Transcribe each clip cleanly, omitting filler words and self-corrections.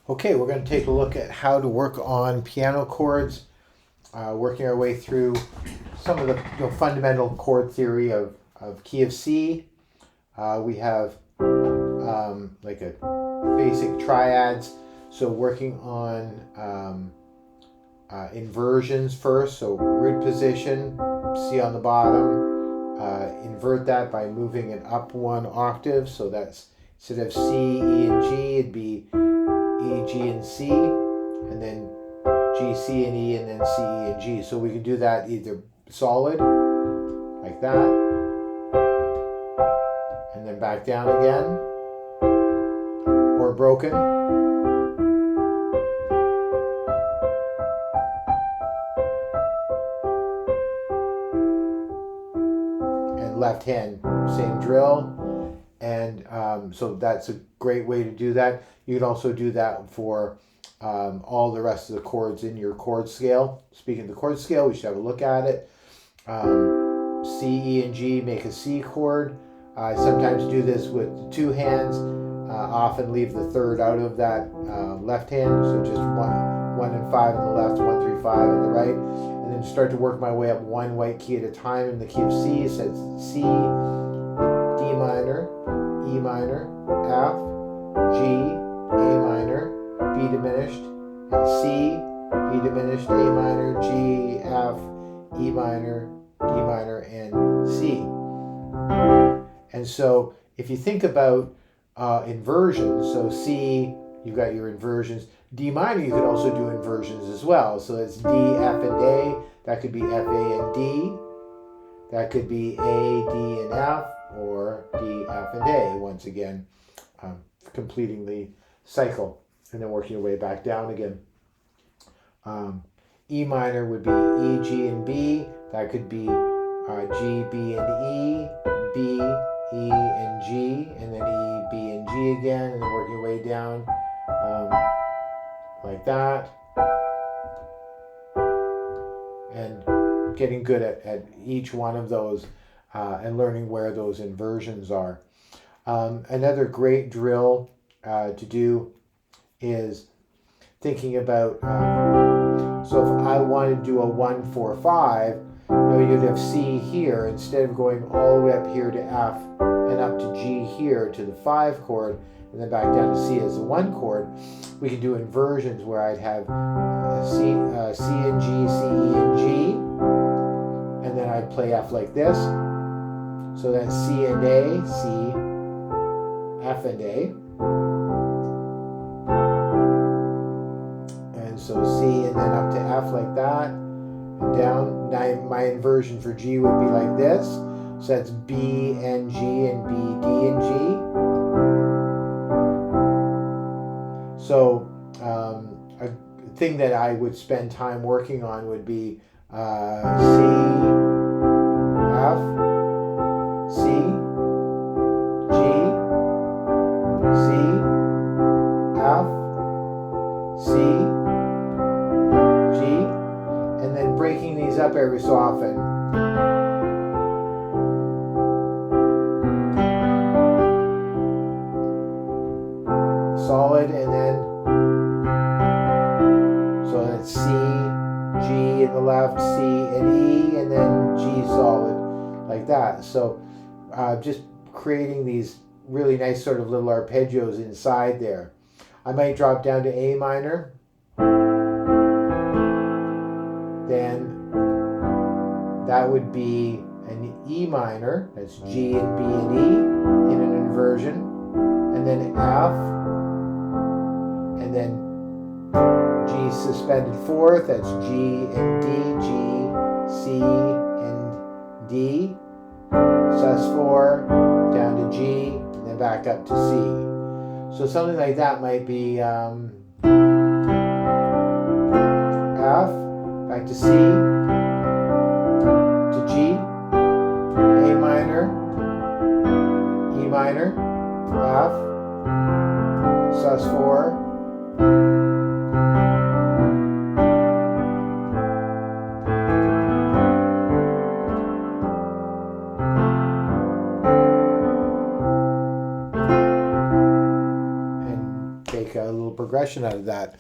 Okay, we're going to take a look at how to work on piano chords, working our way through some of the fundamental chord theory of key of C. We have like a basic triads, so working on inversions first, so root position, C on the bottom, invert that by moving it up one octave, so that's instead of C, E, and G, it'd be E, G, and C, and then G, C, and E, and then C, E, and G. So we can do that either solid, like that, and then back down again, or broken. And left hand, same drill. And so that's a great way to do that. You can also do that for all the rest of the chords in your chord scale. Speaking of the chord scale, we should have a look at it. C, E, and G make a C chord. I sometimes do this with the two hands. Often leave the third out of that left hand, so just one and five on the left, 1, 3, 5 on the right, and then start to work my way up one white key at a time in the key of C. So it's C, D minor, E minor, F, G, A minor, B diminished, and C, B diminished, A minor, G, F, E minor, D minor, and C. And so if you think about inversions, so C, you've got your inversions. D minor, you could also do inversions as well. So it's D, F, and A. That could be F, A, and D. That could be A, D, and F, or D, F, and A. Once again, completing the cycle and then working your way back down again. E minor would be E, G, and B. That could be G, B, and E, B, E, and G, and then E, B, and G again, and then working your way down like that. And getting good at each one of those and learning where those inversions are. Another great drill to do is thinking about, so if I want to do a 1, 4, 5, you'd have C here, instead of going all the way up here to F and up to G here to the 5 chord, and then back down to C as the 1 chord, we could do inversions where I'd have C and G, C, E, and G, and then I'd play F like this. So that's C and A, C, F and A. And so C and then up to F like that, and down. Now my inversion for G would be like this. So that's B and G and B, D and G. So a thing that I would spend time working on would be C, F, C, G, C, F, C, G, and then breaking these up every so often. Solid, and then so that's C, G in the left, C and E, and then G solid, like that. So just creating these really nice sort of little arpeggios inside there. I might drop down to A minor, then that would be an E minor, that's G and B and E in an inversion, and then F, and then G suspended fourth, that's G and D, G, C, and D, sus4, down to G, and then back up to C. So something like that might be F, back to C, to G, A minor, E minor, F, sus4, and take a little progression. progression out of that.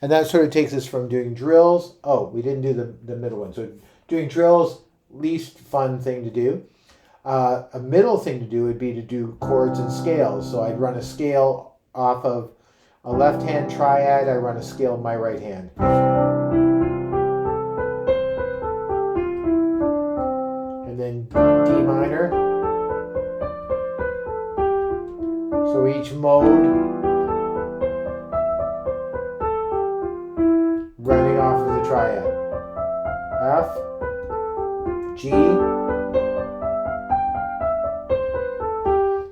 And that sort of takes us from doing drills. Oh, we didn't do the middle one. So doing drills, least fun thing to do. A middle thing to do would be to do chords and scales. So I'd run a scale off of a left hand triad. I run a scale with my right hand. And then D minor. So each mode running off of the triad. F, G,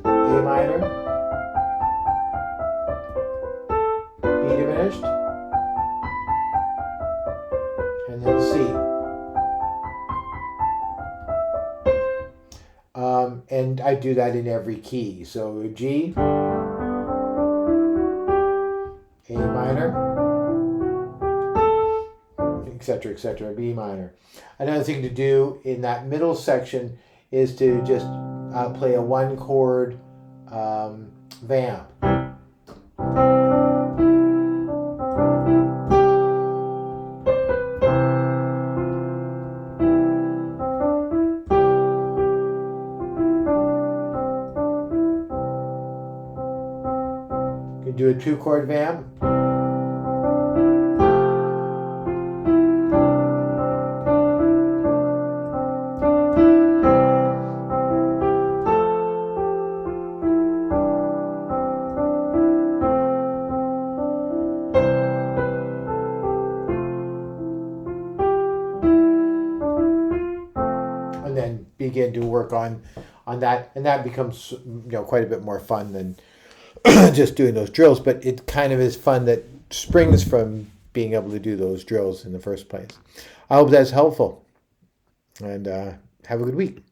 A minor, B diminished, and then C. And I do that in every key. So G, A minor, etc., B minor. Another thing to do in that middle section is to just play a one chord vamp. You can do a two chord vamp. And then begin to work on that, and that becomes quite a bit more fun than just doing those drills. But it kind of is fun that springs from being able to do those drills in the first place. I hope that's helpful, and have a good week.